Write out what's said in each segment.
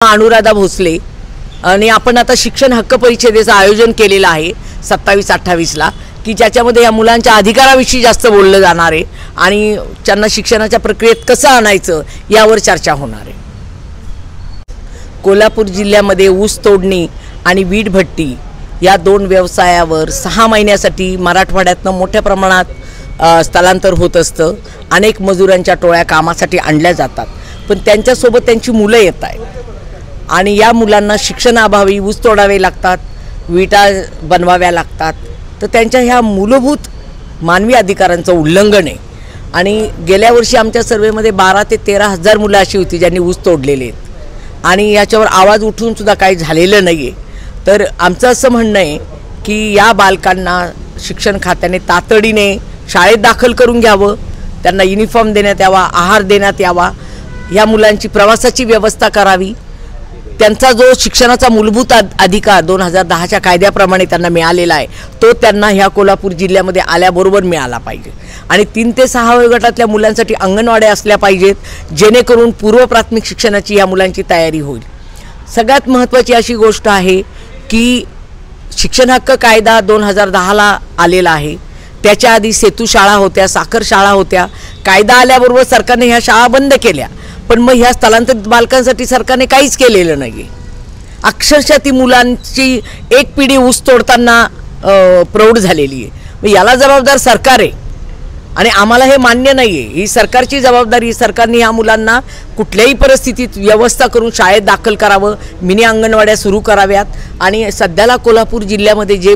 अनुराधा भोसले आणि आपण आता शिक्षण हक्क परिषदेचं आयोजन केलेलं आहे 27-28 ला की ज्याच्यामध्ये या मुलांच्या अधिकाराविषयी जास्त बोललं जाणार आहे आणि त्यांना शिक्षणाच्या प्रक्रियेत कसं आणायचं यावर चर्चा होणार आहे। कोल्हापूर जिल्ह्यामध्ये ऊस तोडणी आणि वीट भट्टी या दोन व्यवसायावर 6 महिन्यासाठी मराठवाड्यातनं मोठ्या प्रमाणात स्थलांतर होत असतं। अनेक मजुरांच्या टोळ्या कामासाठी आणल्या जातात, पण त्यांच्यासोबत त्यांची मुलं येत आहेत आणि या मुलांना शिक्षणाअभावी ऊस तोडावे लागतात, विटा बनवाव्या लागतात। तर त्यांच्या ह्या मूलभूत मानवी अधिकारांचं उल्लंघन आहे आणि गेल्या वर्षी आमच्या सर्वेमध्ये 12 ते 13 हजार मुलं अशी होती ज्यांनी ऊस तोडलेले आहेत आणि याच्यावर आवाज उठून सुद्धा काही झालेलं नाही आहे। तर आमचं असं म्हणणं आहे की या बालकांना शिक्षण खात्याने तातडीने शाळेत दाखल करून घ्यावं, त्यांना युनिफॉर्म देण्यात यावा, आहार देण्यात यावा, या मुलांची प्रवासाची व्यवस्था करावी, त्यांचा जो शिक्षणाचा मूलभूत अधिकार 2010च्या कायद्याप्रमाणे त्यांना मिळालेला आहे तो त्यांना ह्या कोल्हापूर जिल्ह्यामध्ये आल्याबरोबर मिळाला पाहिजे आणि 3 ते 6 वयोगटातल्या मुलांसाठी अंगणवाड्या असल्या पाहिजेत जेणेकरून पूर्व प्राथमिक शिक्षणाची या मुलांची तयारी होईल। सगळ्यात महत्त्वाची अशी गोष्ट आहे की शिक्षण हक्क कायदा 2010ला आलेला आहे, त्याच्या आधी सेतू शाळा होत्या, साखर शाळा होत्या। कायदा आल्याबरोबर सरकारने ह्या शाळा बंद केल्या, पण मग ह्या स्थलांतरित बालकांसाठी सरकारने काहीच केलेलं नाही। अक्षरशः ती मुलांची एक पिढी ऊस तोडताना प्रौढ झालेली आहे। मग याला जबाबदार सरकार आहे आणि आम्हाला हे मान्य नाही आहे, ही सरकारची जबाबदारी। सरकारने ह्या मुलांना कुठल्याही परिस्थितीत व्यवस्था करून शाळेत दाखल करावं, मिनी अंगणवाड्या सुरू कराव्यात आणि सध्याला कोल्हापूर जिल्ह्यामध्ये जे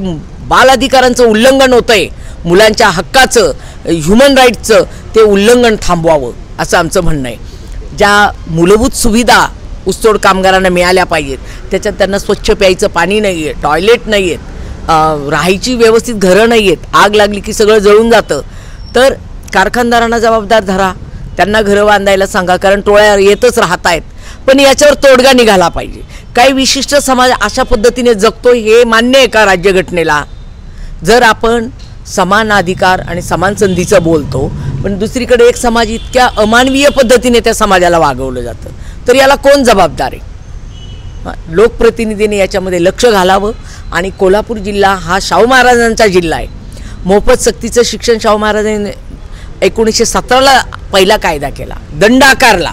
बाल अधिकारांचं उल्लंघन होतं आहे, मुलांच्या हक्काचं, ह्युमन राईट्सचं, ते उल्लंघन थांबवावं असं आमचं म्हणणं आहे। ज्या मूलभूत सुविधा ऊसतोड कामगारांना मिळाल्या पाहिजेत, त्याच्यात त्यांना स्वच्छ प्यायचं पाणी नाही आहे, टॉयलेट नाही आहेत, राहायची व्यवस्थित घरं नाही आहेत, आग लागली की सगळं जळून जातं। तर कारखानदारांना जबाबदार धरा, त्यांना घरं बांधायला सांगा, कारण टोळ्या येतच राहत आहेत, पण याच्यावर तोडगा निघाला पाहिजे। काही विशिष्ट समाज अशा पद्धतीने जगतो हे मान्य आहे का राज्यघटनेला? जर आपण समान अधिकार आणि समान संधीचं बोलतो पण दुसरीकडे एक समाज इतक्या अमानवीय पद्धतीने त्या समाजाला वागवलं जातं, तर याला कोण जबाबदार आहे? लोकप्रतिनिधींनी याच्यामध्ये लक्ष घालावं आणि कोल्हापूर जिल्हा हा शाहू महाराजांचा जिल्हा आहे। मोफत सक्तीचं शिक्षण शाहू महाराजांनी 1917ला पहिला कायदा केला, दंड आकारला,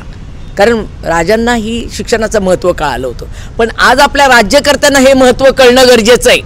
कारण राजांना ही शिक्षणाचं महत्त्व कळालं होतं। पण आज आपल्या राज्यकर्त्यांना हे महत्त्व कळणं गरजेचं आहे।